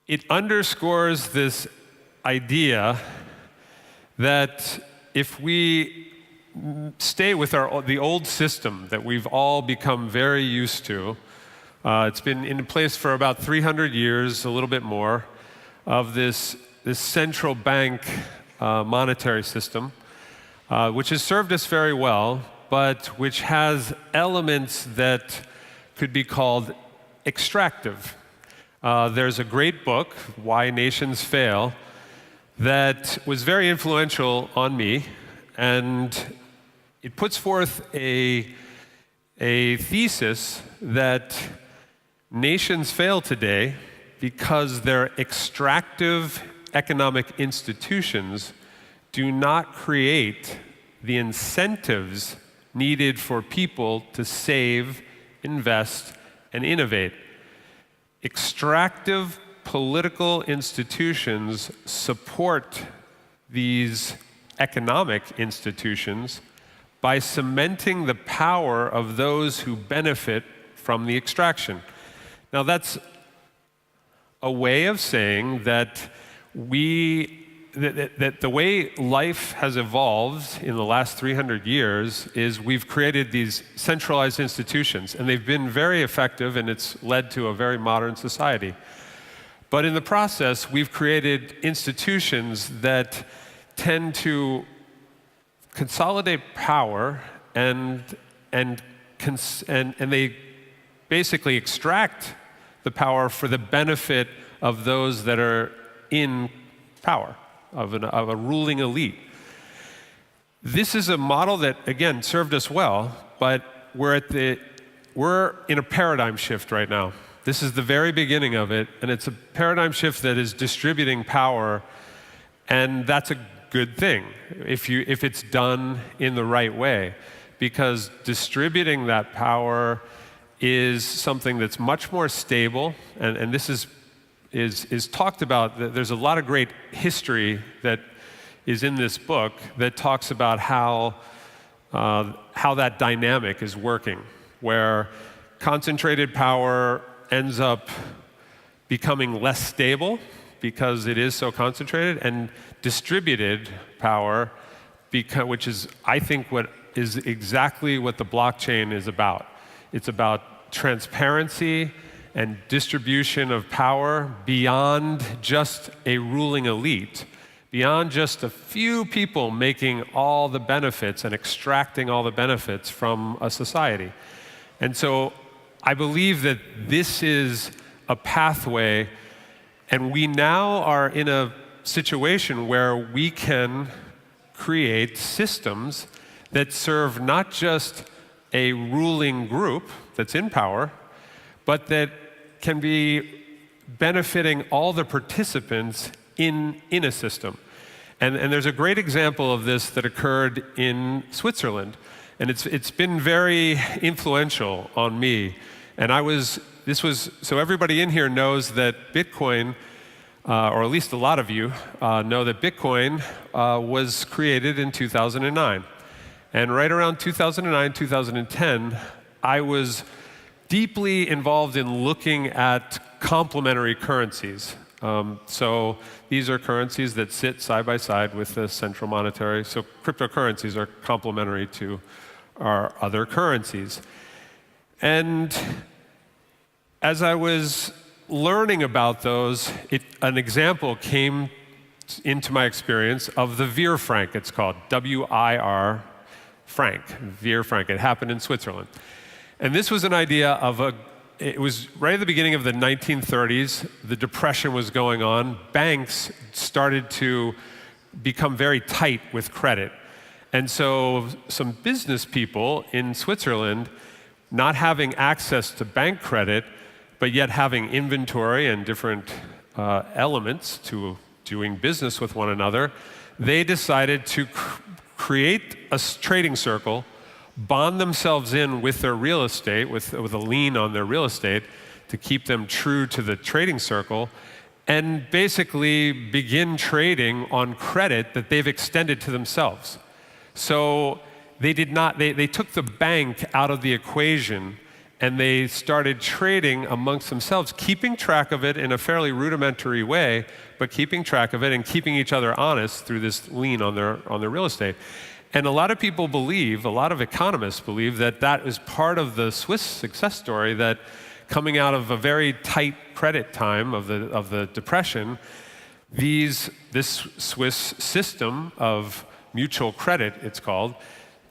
it underscores this idea that if we stay with the old system that we've all become very used to, it's been in place for about 300 years, a little bit more, of this central bank monetary system, which has served us very well, but which has elements that could be called extractive. There's a great book, Why Nations Fail, that was very influential on me, and it puts forth a thesis that nations fail today because their extractive economic institutions do not create the incentives needed for people to save, invest, and innovate. Extractive political institutions support these economic institutions by cementing the power of those who benefit from the extraction. Now, that's a way of saying that that the way life has evolved in the last 300 years is we've created these centralized institutions, and they've been very effective, and it's led to a very modern society. But in the process, we've created institutions that tend to consolidate power, and they basically extract the power for the benefit of those that are in power, of a ruling elite. This is a model that, again, served us well, but we're in a paradigm shift right now. This is the very beginning of it, and it's a paradigm shift that is distributing power, and that's a good thing if it's done in the right way, because distributing that power is something that's much more stable, and this is talked about. There's a lot of great history that is in this book that talks about how that dynamic is working, where concentrated power ends up becoming less stable because it is so concentrated, and distributed power, which is, I think, what is exactly what the blockchain is about. It's about transparency and distribution of power beyond just a ruling elite, beyond just a few people making all the benefits and extracting all the benefits from a society. And so I believe that this is a pathway, and we now are in a situation where we can create systems that serve not just a ruling group that's in power, but that can be benefiting all the participants in a system. And there's a great example of this that occurred in Switzerland, and it's been very influential on me. And so everybody in here knows that Bitcoin, or at least a lot of you know that Bitcoin was created in 2009. And right around 2009, 2010, I was deeply involved in looking at complementary currencies. So these are currencies that sit side by side with the central monetary. So cryptocurrencies are complementary to our other currencies. And as I was learning about those, an example came into my experience of the Wir franc. It's called WIR franc, Wir franc. It happened in Switzerland. And this was an idea it was right at the beginning of the 1930s. The Depression was going on. Banks started to become very tight with credit. And so some business people in Switzerland, not having access to bank credit, but yet having inventory and different elements to doing business with one another, they decided to create a trading circle, bond themselves in with their real estate, with a lien on their real estate to keep them true to the trading circle, and basically begin trading on credit that they've extended to themselves. So they took the bank out of the equation, and they started trading amongst themselves, keeping track of it in a fairly rudimentary way, but keeping track of it and keeping each other honest through this lien on their real estate. And a lot of people believe, a lot of economists believe, that that is part of the Swiss success story, that coming out of a very tight credit time of the Depression, this Swiss system of mutual credit, it's called,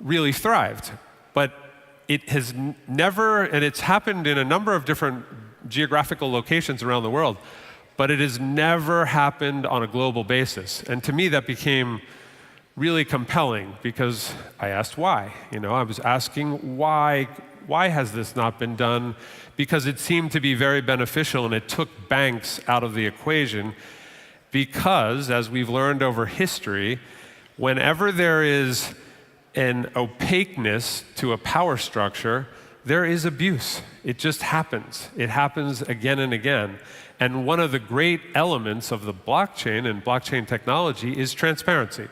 really thrived. But it has never, and it's happened in a number of different geographical locations around the world, but it has never happened on a global basis. And to me, that became really compelling, because I asked why. I was asking why has this not been done? Because it seemed to be very beneficial, and it took banks out of the equation. Because, as we've learned over history, whenever there is an opaqueness to a power structure, there is abuse. It just happens. It happens again and again. And one of the great elements of the blockchain and blockchain technology is transparency.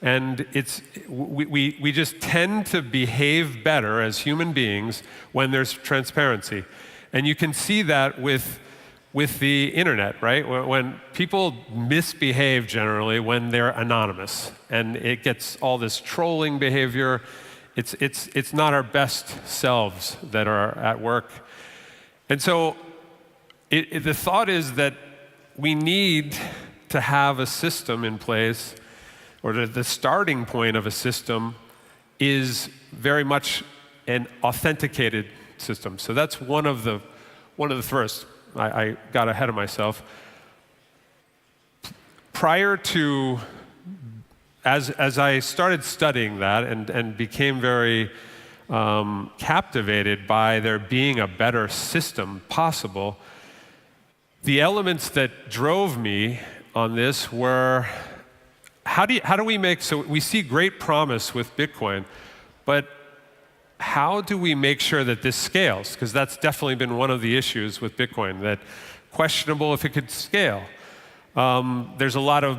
And we just tend to behave better as human beings when there's transparency. And you can see that with the internet, right? When people misbehave generally when they're anonymous, and it gets all this trolling behavior, it's not our best selves that are at work. And so the thought is that we need to have a system in place, or the starting point of a system is very much an authenticated system. So that's one of the first. I got ahead of myself. Prior to, as I started studying that and became very captivated by there being a better system possible, the elements that drove me on this were, how do we make, so we see great promise with Bitcoin, but how do we make sure that this scales? Because that's definitely been one of the issues with Bitcoin, that questionable if it could scale. There's a lot of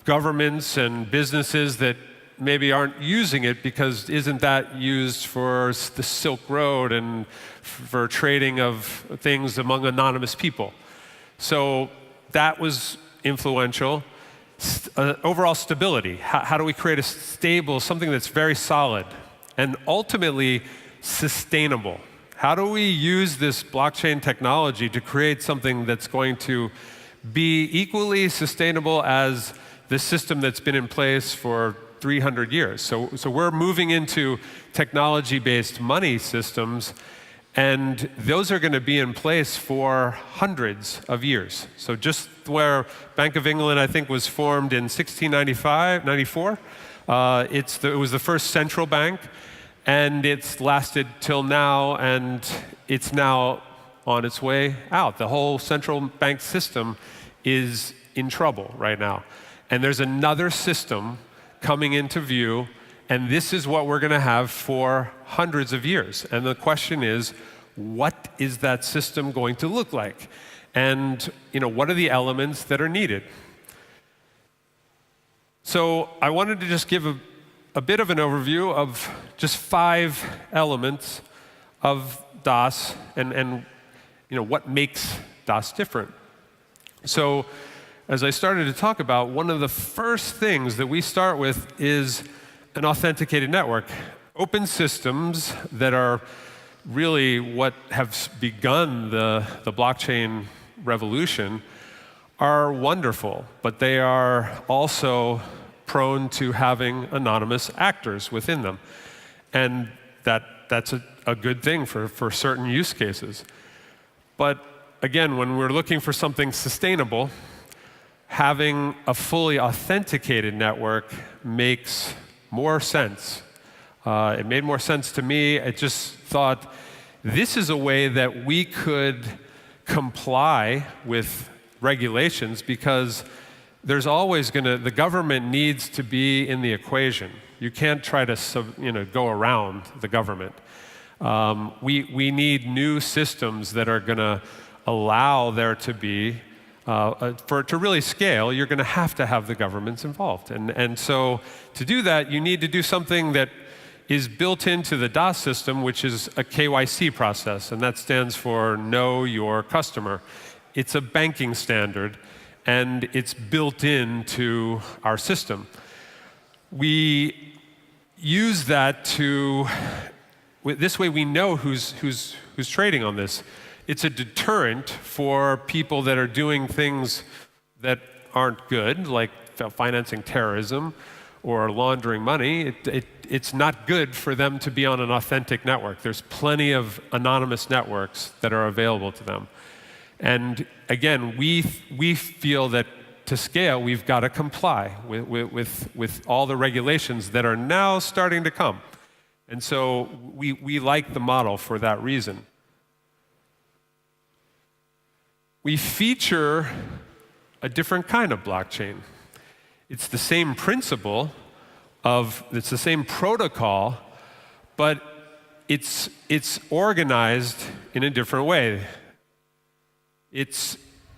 governments and businesses that maybe aren't using it, because isn't that used for the Silk Road and for trading of things among anonymous people? So that was influential. Overall stability. How do we create a stable, something that's very solid? And ultimately, sustainable. How do we use this blockchain technology to create something that's going to be equally sustainable as the system that's been in place for 300 years? So we're moving into technology-based money systems, and those are going to be in place for hundreds of years. So just where Bank of England, I think, was formed in 1694, it was the first central bank, and it's lasted till now, and it's now on its way out. The whole central bank system is in trouble right now. And there's another system coming into view, and this is what we're going to have for hundreds of years. And the question is, what is that system going to look like? And what are the elements that are needed? So I wanted to just give a bit of an overview of just 5 elements of DOS and what makes DOS different. So as I started to talk about, one of the first things that we start with is an authenticated network. Open systems that are really what have begun the blockchain revolution are wonderful, but they are also prone to having anonymous actors within them. And that's a good thing for certain use cases. But again, when we're looking for something sustainable, having a fully authenticated network makes more sense. It made more sense to me. I just thought this is a way that we could comply with regulations, because there's always the government needs to be in the equation. You can't try to go around the government. We need new systems that are going to allow there to be, for it to really scale, you're going to have the governments involved. And so to do that, you need to do something that is built into the DOS system, which is a KYC process, and that stands for Know Your Customer. It's a banking standard, and it's built into our system. We use that this way we know who's trading on this. It's a deterrent for people that are doing things that aren't good, like financing terrorism or laundering money. It's not good for them to be on an authentic network. There's plenty of anonymous networks that are available to them. And again, we feel that to scale, we've got to comply with all the regulations that are now starting to come. And so we like the model for that reason. We feature a different kind of blockchain. It's the same principle it's the same protocol, but it's organized in a different way.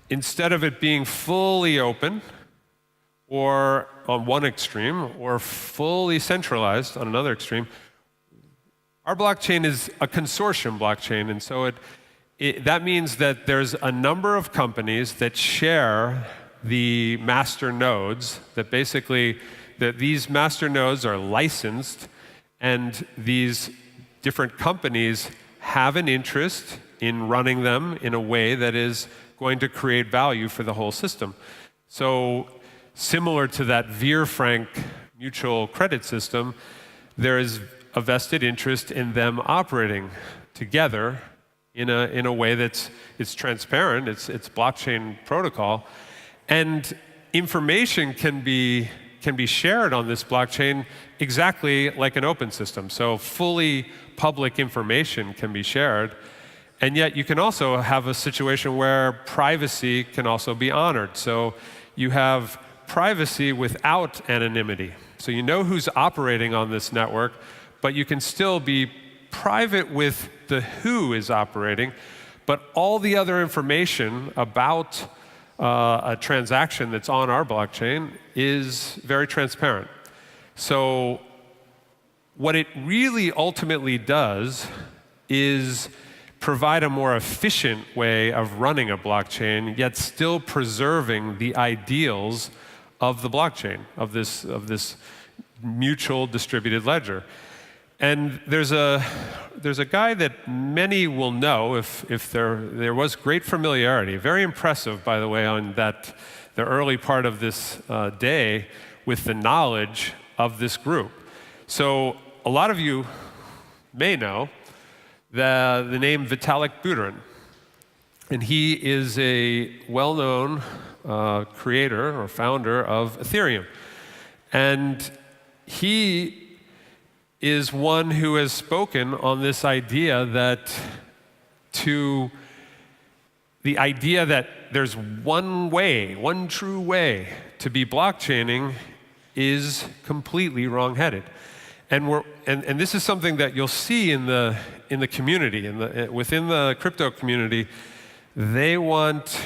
Instead of it being fully open, or on one extreme, or fully centralized on another extreme, our blockchain is a consortium blockchain, and so that means that there's a number of companies that share the master nodes, that basically these master nodes are licensed, and these different companies have an interest in running them in a way that is going to create value for the whole system. So similar to that Veer-Frank mutual credit system, there is a vested interest in them operating together in a way it's transparent, it's blockchain protocol, and information can be shared on this blockchain exactly like an open system. So fully public information can be shared, and yet you can also have a situation where privacy can also be honored. So you have privacy without anonymity. So you know who's operating on this network, but you can still be private with the who is operating, but all the other information about a transaction that's on our blockchain is very transparent. So what it really ultimately does is provide a more efficient way of running a blockchain, yet still preserving the ideals of the blockchain, of this mutual distributed ledger. And there's a guy that many will know if there was great familiarity, very impressive, by the way, on the early part of this day with the knowledge of this group. So a lot of you may know the name Vitalik Buterin, and he is a well-known creator or founder of Ethereum, and he is one who has spoken on this idea that there's one true way to be blockchaining is completely wrong-headed. And this is something that you'll see in the community, within the crypto community. They want,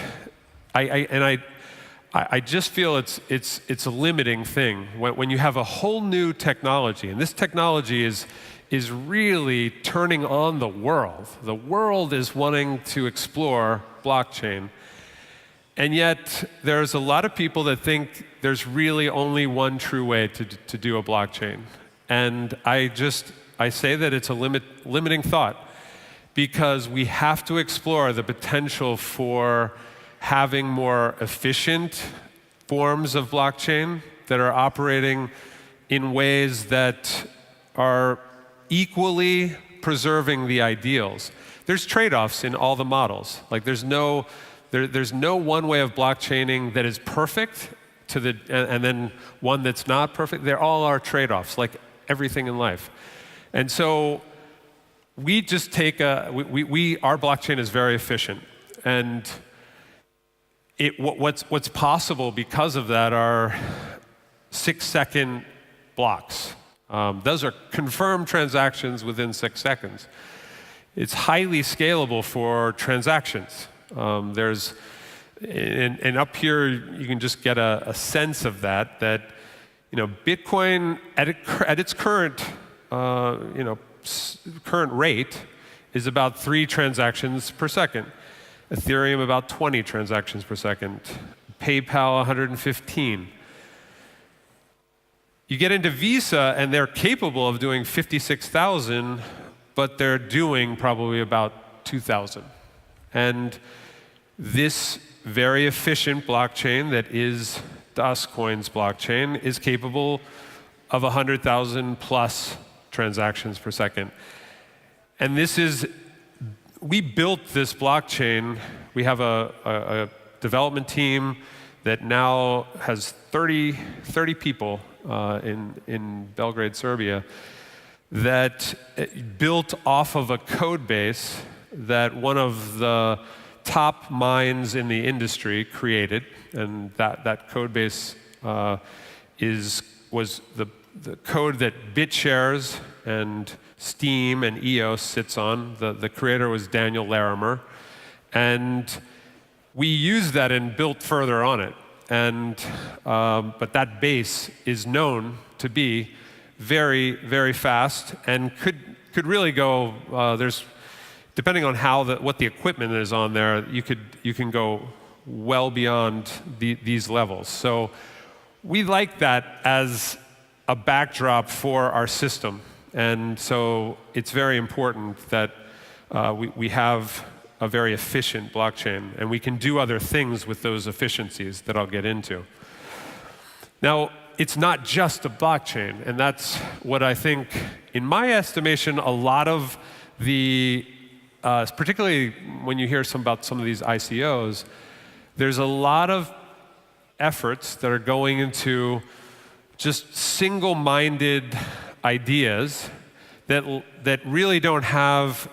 I just feel it's a limiting thing when you have a whole new technology, and this technology is really turning on the world. The world is wanting to explore blockchain, and yet there's a lot of people that think there's really only one true way to do a blockchain, and I say that it's a limiting thought, because we have to explore the potential for having more efficient forms of blockchain that are operating in ways that are equally preserving the ideals. There's trade-offs in all the models. Like there's no one way of blockchaining that is perfect and then one that's not perfect. There all are trade-offs, like everything in life. And so we just take our blockchain is very efficient, and what's possible because of that are 6-second blocks. Those are confirmed transactions within 6 seconds. It's highly scalable for transactions. And up here you can just get a sense of that Bitcoin at its current current rate is about 3 transactions per second. Ethereum about 20 transactions per second. PayPal 115. You get into Visa and they're capable of doing 56,000, but they're doing probably about 2,000. And this very efficient blockchain that is Dascoin's blockchain is capable of 100,000 plus transactions per second. And we built this blockchain. We have a development team that now has 30 people in Belgrade, Serbia, that built off of a code base that one of the top minds in the industry created, and that code base was the code that BitShares and Steam and EOS sits on. The creator was Daniel Larimer, and we used that and built further on it. And but that base is known to be very, very fast and could really go. There's depending on what the equipment is on there, you can go well beyond these levels. So we like that as a backdrop for our system, and so it's very important that we have a very efficient blockchain, and we can do other things with those efficiencies that I'll get into. Now, it's not just a blockchain, and that's what I think, in my estimation, a lot of the, particularly when you hear about some of these ICOs, there's a lot of efforts that are going into just single-minded ideas that really don't have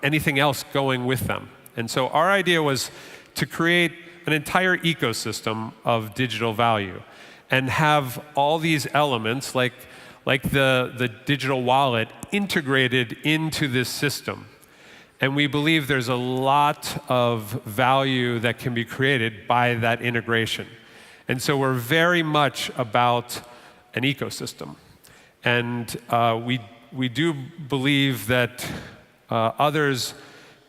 anything else going with them. And so our idea was to create an entire ecosystem of digital value and have all these elements like the digital wallet integrated into this system. And we believe there's a lot of value that can be created by that integration. And so we're very much about an ecosystem. And we do believe that others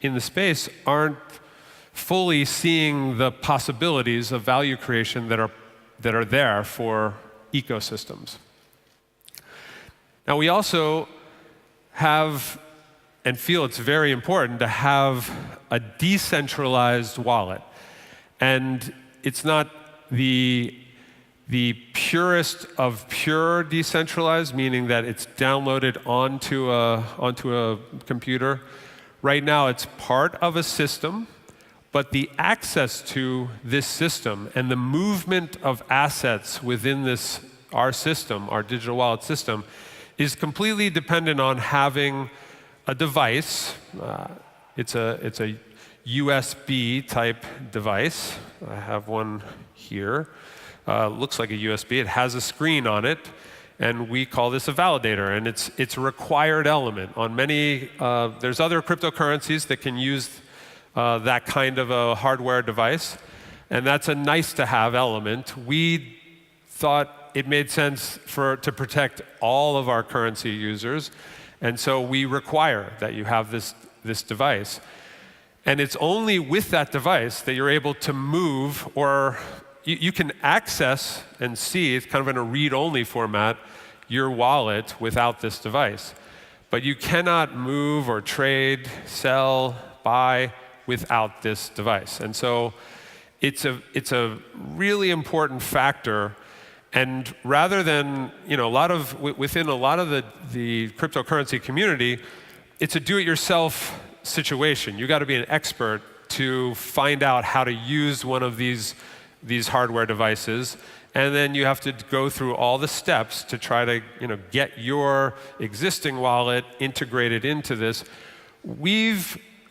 in the space aren't fully seeing the possibilities of value creation that are there for ecosystems. Now, we also have and feel it's very important to have a decentralized wallet. And it's not the purest of pure decentralized, meaning that it's downloaded onto a computer. Right now, it's part of a system, but the access to this system and the movement of assets within our system, our digital wallet system, is completely dependent on having a device. It's a USB type device. I have one here. Looks like a USB. It has a screen on it, and we call this a validator. And it's a required element on many. There's other cryptocurrencies that can use that kind of a hardware device, and that's a nice-to-have element. We thought it made sense to protect all of our currency users, and so we require that you have this device. And it's only with that device that you're able to move, or you can access and see, it's kind of in a read-only format, your wallet without this device. But you cannot move or trade, sell, buy without this device. And so it's a really important factor. And rather than, within a lot of the cryptocurrency community, it's a do-it-yourself situation. You got to be an expert to find out how to use one of these hardware devices, and then you have to go through all the steps to try to get your existing wallet integrated into this. We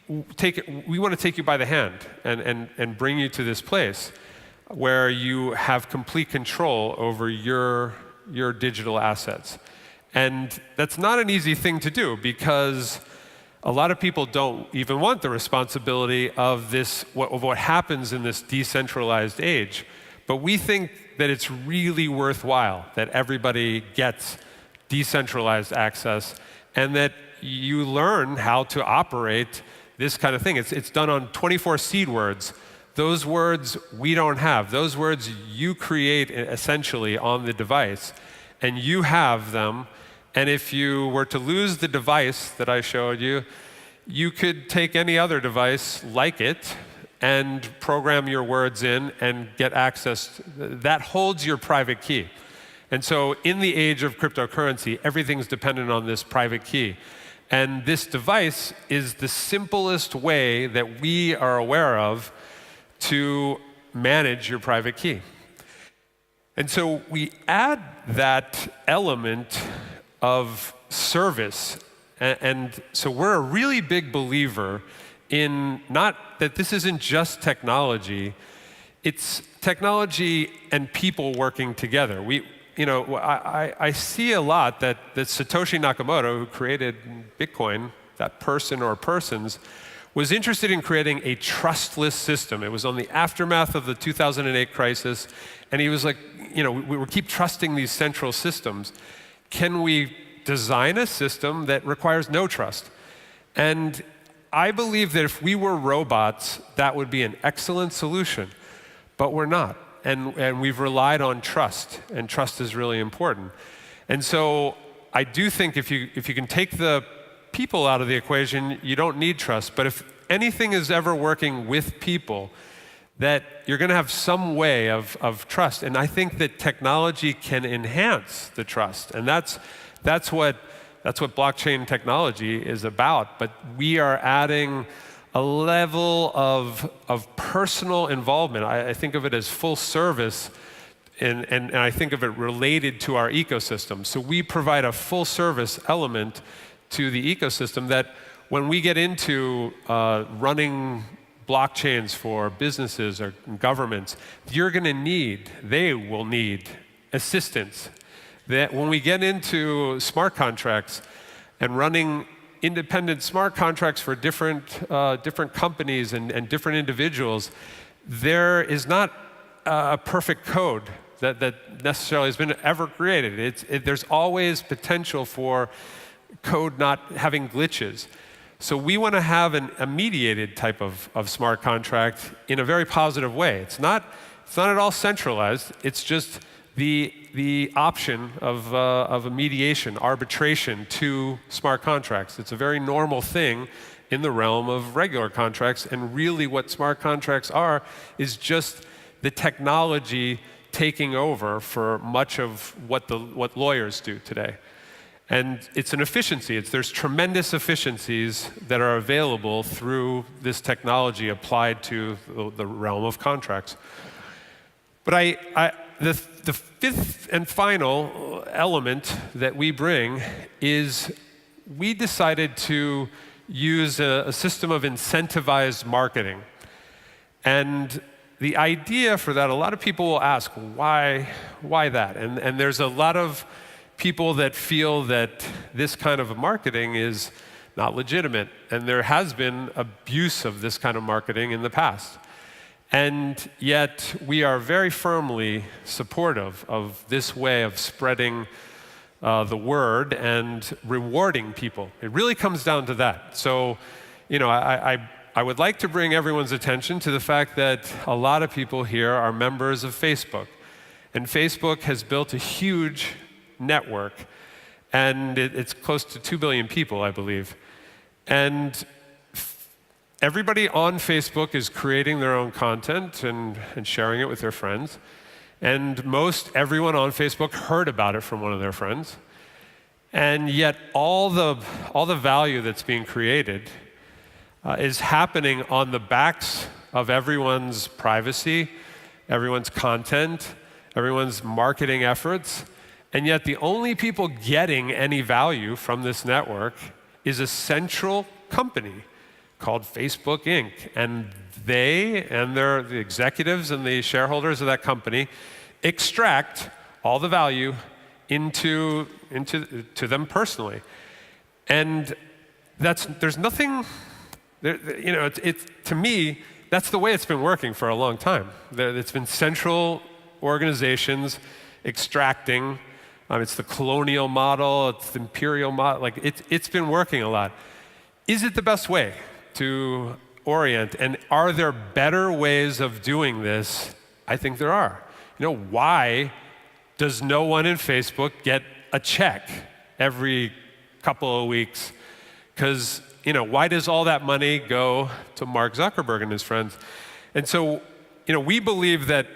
want to take you by the hand and bring you to this place where you have complete control over your digital assets. And that's not an easy thing to do, because a lot of people don't even want the responsibility of what happens in this decentralized age. But we think that it's really worthwhile that everybody gets decentralized access, and that you learn how to operate this kind of thing. It's done on 24 seed words. Those words we don't have. Those words you create essentially on the device, and you have them. And if you were to lose the device that I showed you, you could take any other device like it and program your words in and get access. That holds your private key. And so in the age of cryptocurrency, everything's dependent on this private key. And this device is the simplest way that we are aware of to manage your private key. And so we add that element of service. And so we're a really big believer in not that this isn't just technology, it's technology and people working together. I see a lot that Satoshi Nakamoto, who created Bitcoin, that person or persons, was interested in creating a trustless system. It was on the aftermath of the 2008 crisis, and he was like, we keep trusting these central systems. Can we design a system that requires no trust? And I believe that if we were robots, that would be an excellent solution, but we're not. And we've relied on trust, and trust is really important. And so I do think if you can take the people out of the equation, you don't need trust. But if anything is ever working with people, that you're going to have some way of trust. And I think that technology can enhance the trust. And that's what blockchain technology is about. But we are adding a level of personal involvement. I think of it as full service, and I think of it related to our ecosystem. So we provide a full service element to the ecosystem that when we get into running blockchains for businesses or governments, they will need assistance. That when we get into smart contracts and running independent smart contracts for different companies and different individuals, there is not a perfect code that necessarily has been ever created. There's always potential for code not having glitches. So we want to have a mediated type of smart contract in a very positive way. It's not at all centralized. It's just the option of a mediation, arbitration to smart contracts. It's a very normal thing in the realm of regular contracts, and really what smart contracts are is just the technology taking over for much of what lawyers do today. And it's an efficiency. There's tremendous efficiencies that are available through this technology applied to the realm of contracts. But the fifth and final element that we bring is we decided to use a system of incentivized marketing. And the idea for that, a lot of people will ask, why that? And there's a lot of people that feel that this kind of marketing is not legitimate. And there has been abuse of this kind of marketing in the past. And yet, we are very firmly supportive of this way of spreading the word and rewarding people. It really comes down to that. So, I would like to bring everyone's attention to the fact that a lot of people here are members of Facebook. And Facebook has built a huge network, and it's close to 2 billion people, I believe. And everybody on Facebook is creating their own content and sharing it with their friends. And most everyone on Facebook heard about it from one of their friends. And yet all the value that's being created is happening on the backs of everyone's privacy, everyone's content, everyone's marketing efforts. And yet the only people getting any value from this network is a central company called Facebook Inc. And they and the executives and the shareholders of that company extract all the value to them personally. And there's nothing, to me, that's the way it's been working for a long time. It's been central organizations extracting It's the colonial model, it's the imperial model. Like it's been working a lot. Is it the best way to orient? And are there better ways of doing this? I think there are. Why does no one in Facebook get a check every couple of weeks? Because, why does all that money go to Mark Zuckerberg and his friends? And so, we believe that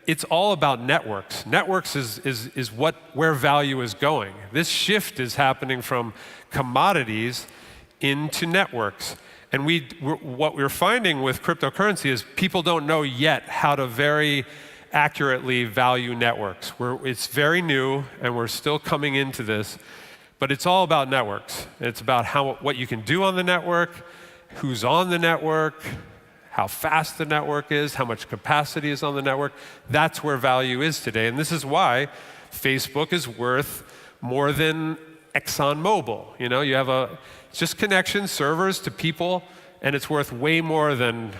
it's all about networks. Networks is where value is going. This shift is happening from commodities into networks. And what we're finding with cryptocurrency is people don't know yet how to very accurately value networks. It's very new, and we're still coming into this, but it's all about networks. It's about what you can do on the network, who's on the network, how fast the network is, how much capacity is on the network. That's where value is today, and this is why Facebook is worth more than ExxonMobil. You have just connection servers to people, and it's worth way more than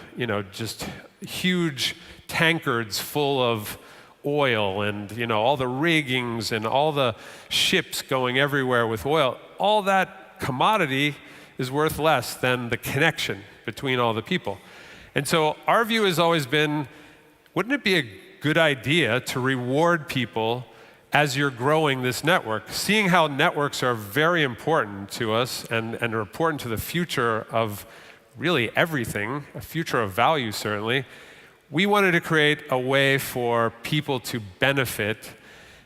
just huge tankards full of oil and all the riggings and all the ships going everywhere with oil. All that commodity is worth less than the connection between all the people. And so our view has always been, wouldn't it be a good idea to reward people as you're growing this network? Seeing how networks are very important to us and are important to the future of really everything, a future of value certainly, we wanted to create a way for people to benefit.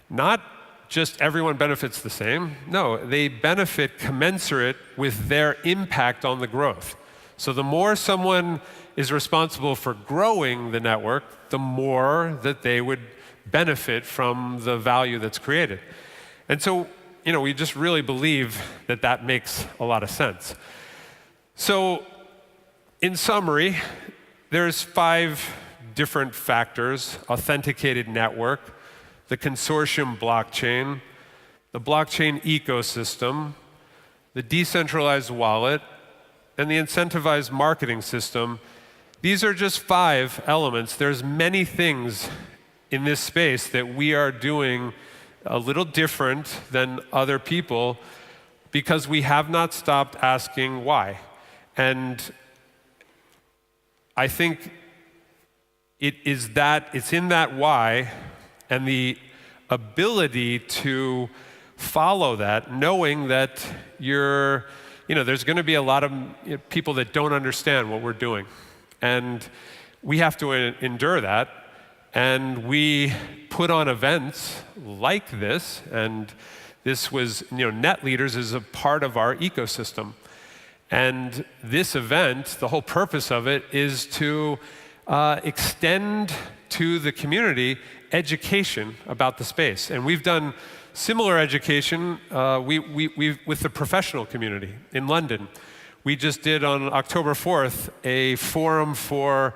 Not just everyone benefits the same. No, they benefit commensurate with their impact on the growth. So the more someone is responsible for growing the network, the more that they would benefit from the value that's created. And so, we just really believe that that makes a lot of sense. So, in summary, there's 5 different factors: authenticated network, the consortium blockchain, the blockchain ecosystem, the decentralized wallet, and the incentivized marketing system. These are just 5 elements. There's many things in this space that we are doing a little different than other people because we have not stopped asking why. And I think it's in that why and the ability to follow that, knowing that there's going to be a lot of people that don't understand what we're doing. And we have to endure that. And we put on events like this, and this was, Net Leaders is a part of our ecosystem. And this event, the whole purpose of it is to extend to the community education about the space. And we've done similar education with the professional community in London. We just did on October 4th a forum for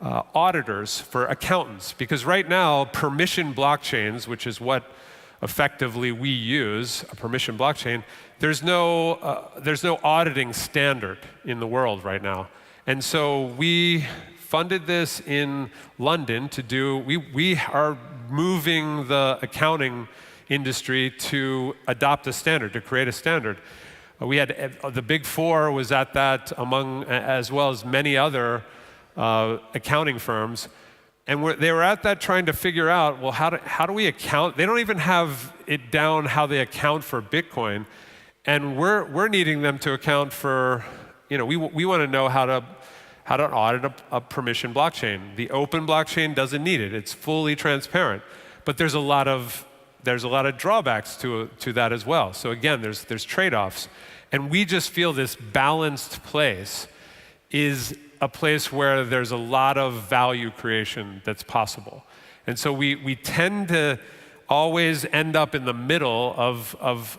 auditors, for accountants, because right now permission blockchains, which is what effectively we use, a permission blockchain, there's no auditing standard in the world right now. And so we funded this in London to do, we are moving the accounting industry to adopt a standard, to create a standard. We had, the Big Four was at that as well as many other accounting firms. And they were at that trying to figure out, well, how do we account? They don't even have it down how they account for Bitcoin. And we're needing them to account for, we want to know how to audit a permission blockchain. The open blockchain doesn't need it. It's fully transparent. But there's a lot of drawbacks to that as well. So again, there's trade-offs. And we just feel this balanced place is a place where there's a lot of value creation that's possible. And so we tend to always end up in the middle of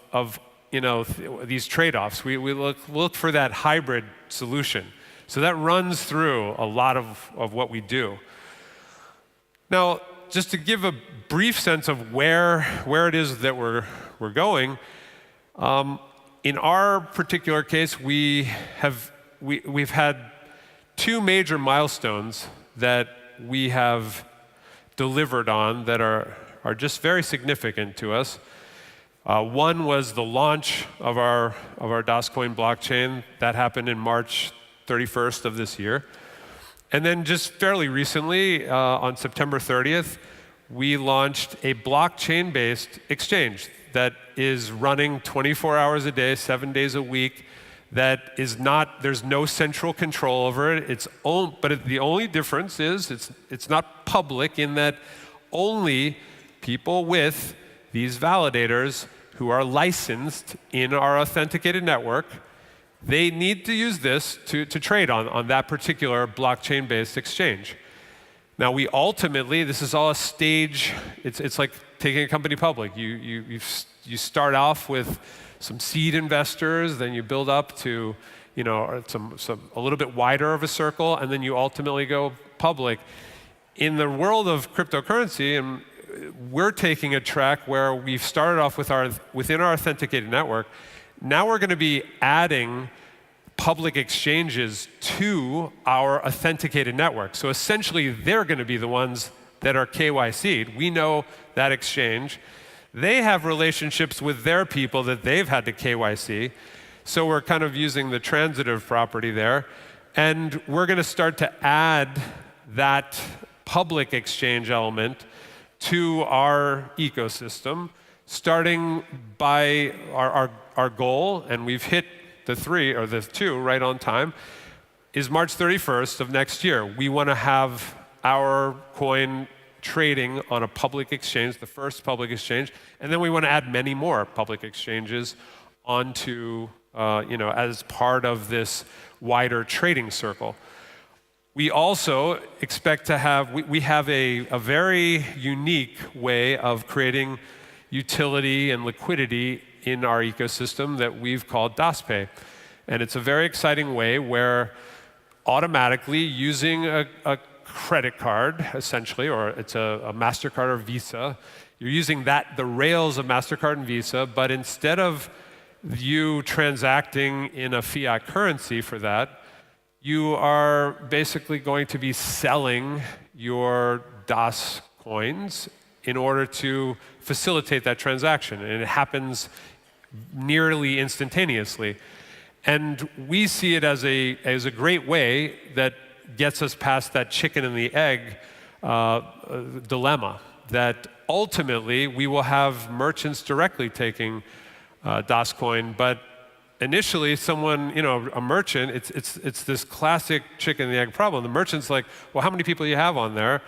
these trade-offs. We look for that hybrid solution. So that runs through a lot of what we do. Now, just to give a brief sense of where it is that we're going, in our particular case, we've had 2 major milestones that we have delivered on that are just very significant to us. One was the launch of our Dascoin blockchain. That happened in March 31st of this year. And then just fairly recently, on September 30th, we launched a blockchain-based exchange that is running 24 hours a day, 7 days a week, that is not, there's no central control over it. But the only difference is it's not public in that only people with these validators who are licensed in our authenticated network, they need to use this to trade on that particular blockchain-based exchange. Now we ultimately, this is all a stage, it's like taking a company public. You start off with some seed investors, then you build up to a little bit wider of a circle, and then you ultimately go public. In the world of cryptocurrency, and we're taking a track where we've started off within our authenticated network. Now we're going to be adding public exchanges to our authenticated network. So essentially, they're going to be the ones that are KYC'd. We know that exchange. They have relationships with their people that they've had to KYC. So we're kind of using the transitive property there. And we're going to start to add that public exchange element to our ecosystem, starting by our goal, and we've hit the 3 or the 2 right on time, is March 31st of next year. We want to have our coin trading on a public exchange, the first public exchange, and then we want to add many more public exchanges onto, as part of this wider trading circle. We also expect to have, we have a very unique way of creating utility and liquidity in our ecosystem that we've called DasPay. And it's a very exciting way where automatically using a credit card, essentially, or it's a MasterCard or Visa, you're using the rails of MasterCard and Visa, but instead of you transacting in a fiat currency for that, you are basically going to be selling your DAS coins in order to facilitate that transaction. And it happens nearly instantaneously. And we see it as a great way that gets us past that chicken and the egg dilemma, that ultimately we will have merchants directly taking Dascoin, but initially, someone, a merchant, it's this classic chicken and the egg problem. The merchant's like, well, how many people do you have on there?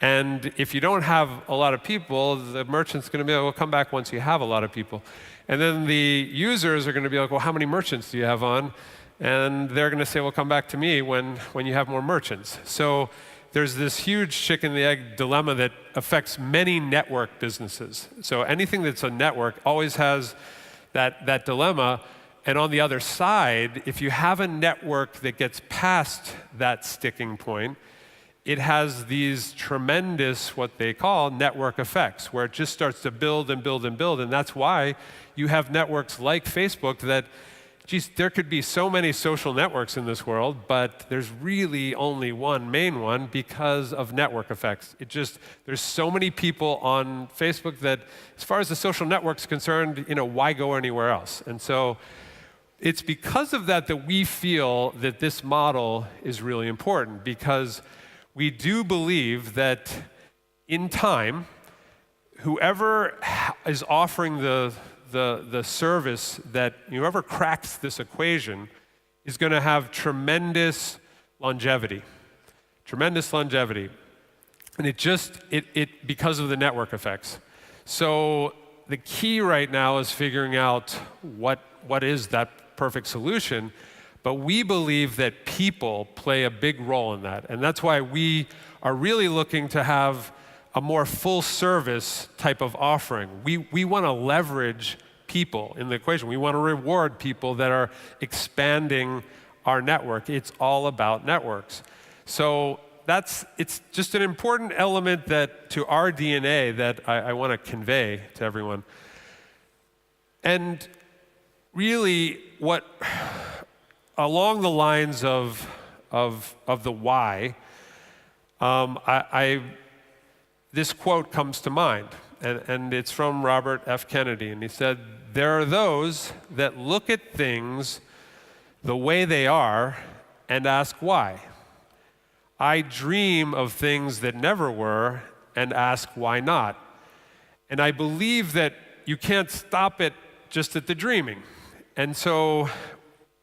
And if you don't have a lot of people, the merchant's going to be like, well, come back once you have a lot of people. And then the users are going to be like, well, how many merchants do you have on? And they're going to say, well, come back to me when you have more merchants. So there's this huge chicken and the egg dilemma that affects many network businesses. So anything that's a network always has that dilemma. And on the other side, if you have a network that gets past that sticking point, it has these tremendous, what they call network effects, where it just starts to build and build and build. And that's why you have networks like Facebook that, geez, there could be so many social networks in this world, but there's really only one main one because of network effects. There's so many people on Facebook that, as far as the social network's concerned, why go anywhere else? And so it's because of that we feel that this model is really important, because we do believe that in time, whoever is offering the service, that whoever cracks this equation is going to have tremendous longevity. And it because of the network effects. So the key right now is figuring out what is that perfect solution, but we believe that people play a big role in that. And that's why we are really looking to have a more full service type of offering. We want to leverage people in the equation. We want to reward people that are expanding our network. It's all about networks. So it's just an important element to our DNA that I want to convey to everyone. And really, along the lines of the why, this quote comes to mind. and it's from Robert F. Kennedy, and he said, "There are those that look at things the way they are and ask why. I dream of things that never were and ask why not. And I believe that you can't stop it just at the dreaming." And so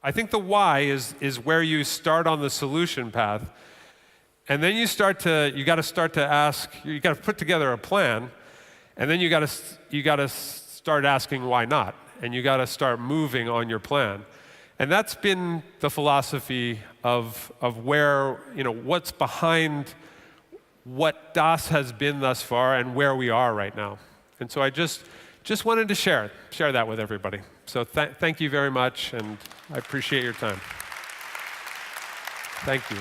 I think the why is where you start on the solution path. And then you got to start to ask, you got to put together a plan, and then you got to start asking why not, and you got to start moving on your plan. And that's been the philosophy of where, what's behind what DAS has been thus far and where we are right now. And so I just wanted to share that with everybody. So thank you very much, and I appreciate your time. Thank you.